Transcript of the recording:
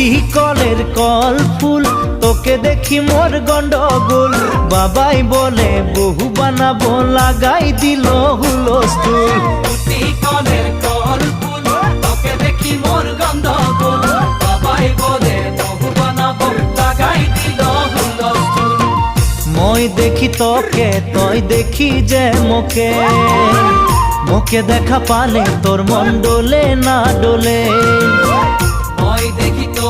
পুতি কলের কল ফুল, তোকে দেখি মোর গন্ডগোল। বাবাই বলে বহু বানাবো, লাগাই দিল হুলস্থুল। পুতি কলের কল ফুল, তোকে দেখি মোর গন্ডগোল। বাবাই বলে বহু বানাবো, লাগাই দিল হুলস্থুল। মই দেখি তোকে, তই দেখি যে মোকে, মোকে দেখা পালে তোর মন ডোলে না ডোলে। মই দেখি তো